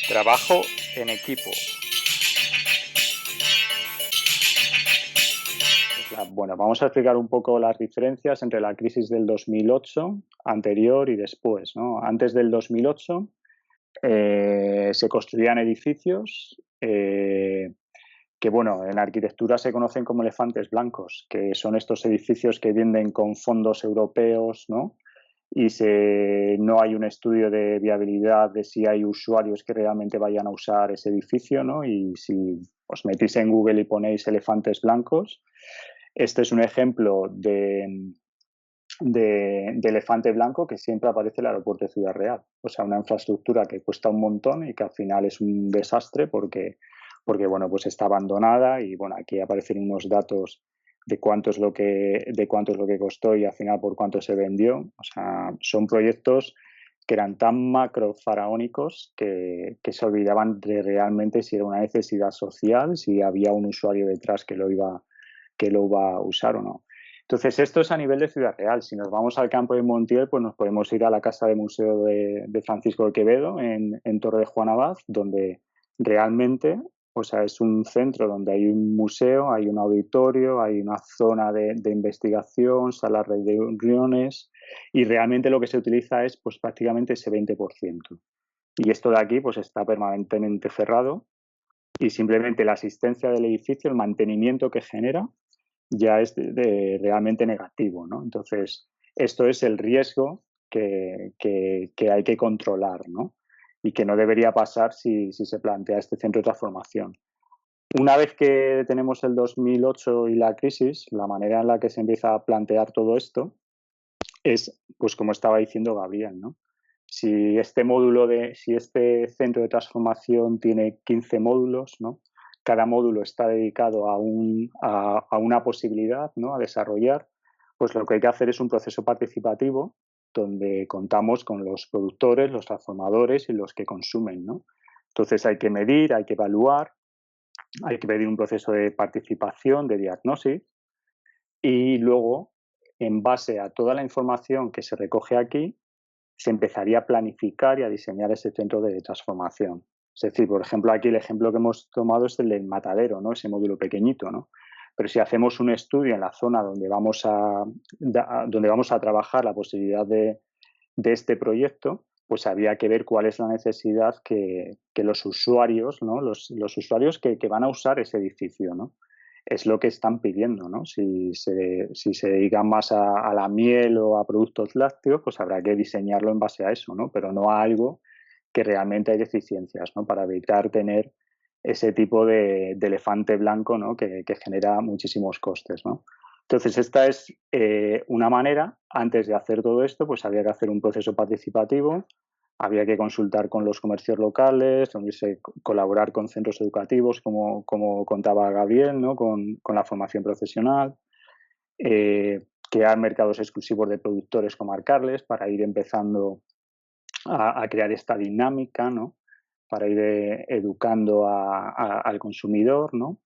Trabajo en equipo. Bueno, vamos a explicar un poco las diferencias entre la crisis del 2008 anterior y después, ¿no? Antes del 2008 se construían edificios que, bueno, en arquitectura se conocen como elefantes blancos, que son estos edificios que vienen con fondos europeos, ¿no? Y no hay un estudio de viabilidad de si hay usuarios que realmente vayan a usar ese edificio, ¿no? Y si os metís en Google y ponéis elefantes blancos, este es un ejemplo de elefante blanco que siempre aparece en el aeropuerto de Ciudad Real. O sea, una infraestructura que cuesta un montón y que al final es un desastre porque bueno, pues está abandonada y bueno, aquí aparecen unos datos de cuánto es lo que costó y al final por cuánto se vendió. O sea, son proyectos que eran tan macrofaraónicos que se olvidaban de realmente si era una necesidad social, si había un usuario detrás que lo iba a usar o no. Entonces, esto es a nivel de Ciudad Real. Si nos vamos al campo de Montiel, pues nos podemos ir a la Casa de Museo de Francisco de Quevedo, en Torre de Juan Abad, donde realmente, o sea, es un centro donde hay un museo, hay un auditorio, hay una zona de investigación, salas de reuniones, y realmente lo que se utiliza es pues prácticamente ese 20%. Y esto de aquí pues está permanentemente cerrado y simplemente la asistencia del edificio, el mantenimiento que genera, ya es realmente negativo, ¿no? Entonces, esto es el riesgo que hay que controlar, ¿no? Y que no debería pasar si se plantea este centro de transformación. Una vez que tenemos el 2008 y la crisis, la manera en la que se empieza a plantear todo esto es, pues como estaba diciendo Gabriel, ¿no? Si este centro de transformación tiene 15 módulos, ¿no? Cada módulo está dedicado a una posibilidad, ¿no? A desarrollar, pues lo que hay que hacer es un proceso participativo donde contamos con los productores, los transformadores y los que consumen, ¿no? Entonces hay que medir, hay que evaluar, hay que pedir un proceso de participación, de diagnosis y luego, en base a toda la información que se recoge aquí, se empezaría a planificar y a diseñar ese centro de transformación. Es decir, por ejemplo, aquí el ejemplo que hemos tomado es el del matadero, ¿no? Ese módulo pequeñito, ¿no? Pero si hacemos un estudio en la zona donde vamos a trabajar la posibilidad de este proyecto, pues habría que ver cuál es la necesidad que los usuarios, ¿no? Los usuarios que van a usar ese edificio, ¿no? Es lo que están pidiendo, ¿no? Si se dedican más a la miel o a productos lácteos, pues habrá que diseñarlo en base a eso, ¿no? Pero no a algo que realmente hay deficiencias, ¿no? Para evitar tener ese tipo de elefante blanco, ¿no? Que genera muchísimos costes, ¿no? Entonces, esta es una manera. Antes de hacer todo esto, pues había que hacer un proceso participativo, había que consultar con los comercios locales, reunirse, colaborar con centros educativos, como contaba Gabriel, ¿no? Con la formación profesional, crear mercados exclusivos de productores comarcales para ir empezando a crear esta dinámica, ¿no? Para ir educando al consumidor, ¿no?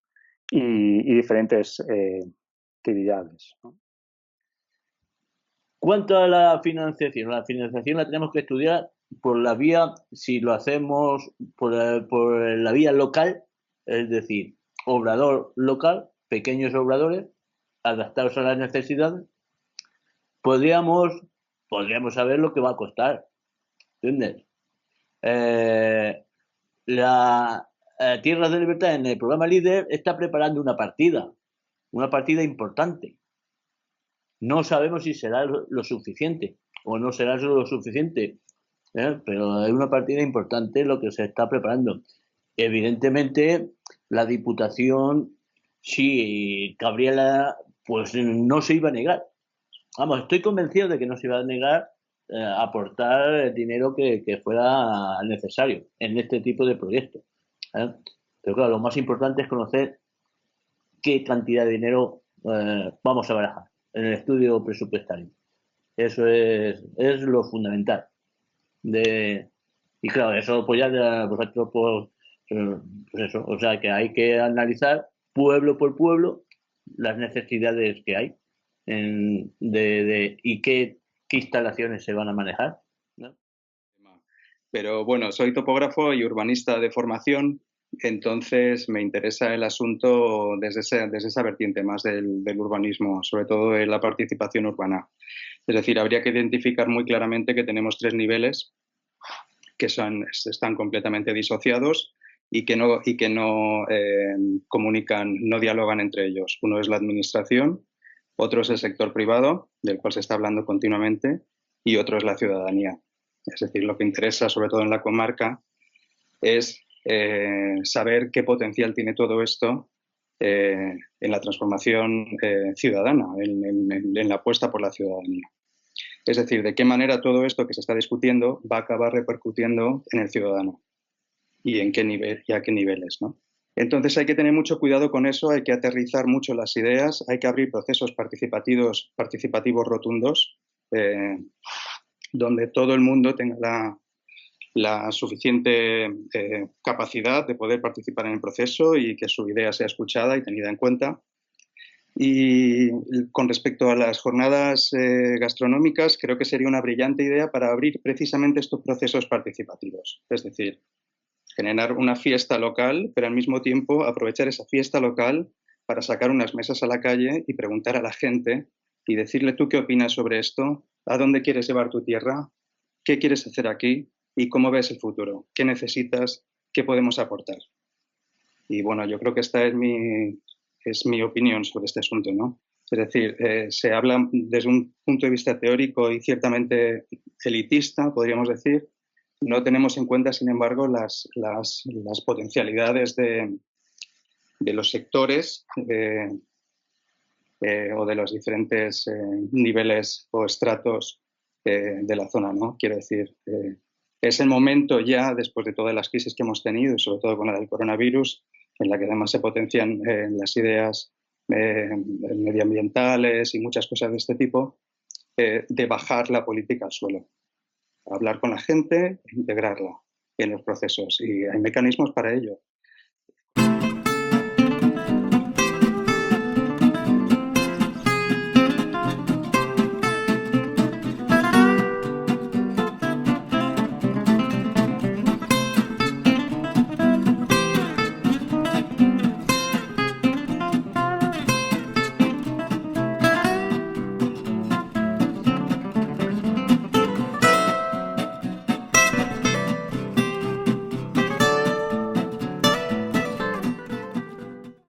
Y diferentes actividades, ¿no? Cuanto a la financiación la tenemos que estudiar por la vía, si lo hacemos por la vía local, es decir, obrador local, pequeños obradores, adaptados a las necesidades, podríamos, podríamos saber lo que va a costar, ¿entiendes? Eh, la Tierras de Libertad en el programa Líder está preparando una partida importante. No sabemos si será lo suficiente o no será lo suficiente, pero es una partida importante lo que se está preparando. Evidentemente, la Diputación, si Gabriela, pues no se iba a negar. Vamos, estoy convencido de que no se iba a negar a aportar el dinero que fuera necesario en este tipo de proyectos. ¿Eh? Pero claro, lo más importante es conocer qué cantidad de dinero vamos a barajar en el estudio presupuestario. Eso es lo fundamental. Y claro, eso pues ya vosotros pues eso, o sea que hay que analizar pueblo por pueblo las necesidades que hay y qué instalaciones se van a manejar, ¿no? pero bueno, soy topógrafo y urbanista de formación, entonces me interesa el asunto desde esa vertiente más del urbanismo, sobre todo de la participación urbana. Es decir, habría que identificar muy claramente que tenemos 3 niveles que están completamente disociados y que no comunican, no dialogan entre ellos. Uno es la administración, otro es el sector privado, del cual se está hablando continuamente, y otro es la ciudadanía. Es decir, lo que interesa, sobre todo en la comarca, es saber qué potencial tiene todo esto en la transformación ciudadana, en la apuesta por la ciudadanía. Es decir, de qué manera todo esto que se está discutiendo va a acabar repercutiendo en el ciudadano y en qué nivel y a qué niveles, ¿no? Entonces hay que tener mucho cuidado con eso, hay que aterrizar mucho las ideas, hay que abrir procesos participativos rotundos, donde todo el mundo tenga la suficiente capacidad de poder participar en el proceso y que su idea sea escuchada y tenida en cuenta. Y con respecto a las jornadas gastronómicas, creo que sería una brillante idea para abrir precisamente estos procesos participativos. Es decir, generar una fiesta local, pero al mismo tiempo aprovechar esa fiesta local para sacar unas mesas a la calle y preguntar a la gente y decirle tú qué opinas sobre esto, a dónde quieres llevar tu tierra, qué quieres hacer aquí y cómo ves el futuro, qué necesitas, qué podemos aportar. Y bueno, yo creo que esta es mi opinión sobre este asunto, ¿no? Es decir, se habla desde un punto de vista teórico y ciertamente elitista, podríamos decir. No tenemos en cuenta, sin embargo, las potencialidades de los sectores o de los diferentes niveles o estratos de la zona, ¿no? Quiero decir, es el momento ya, después de todas las crisis que hemos tenido, y sobre todo con la del coronavirus, en la que además se potencian las ideas medioambientales y muchas cosas de este tipo, de bajar la política al suelo, hablar con la gente e integrarla en los procesos. Y hay mecanismos para ello.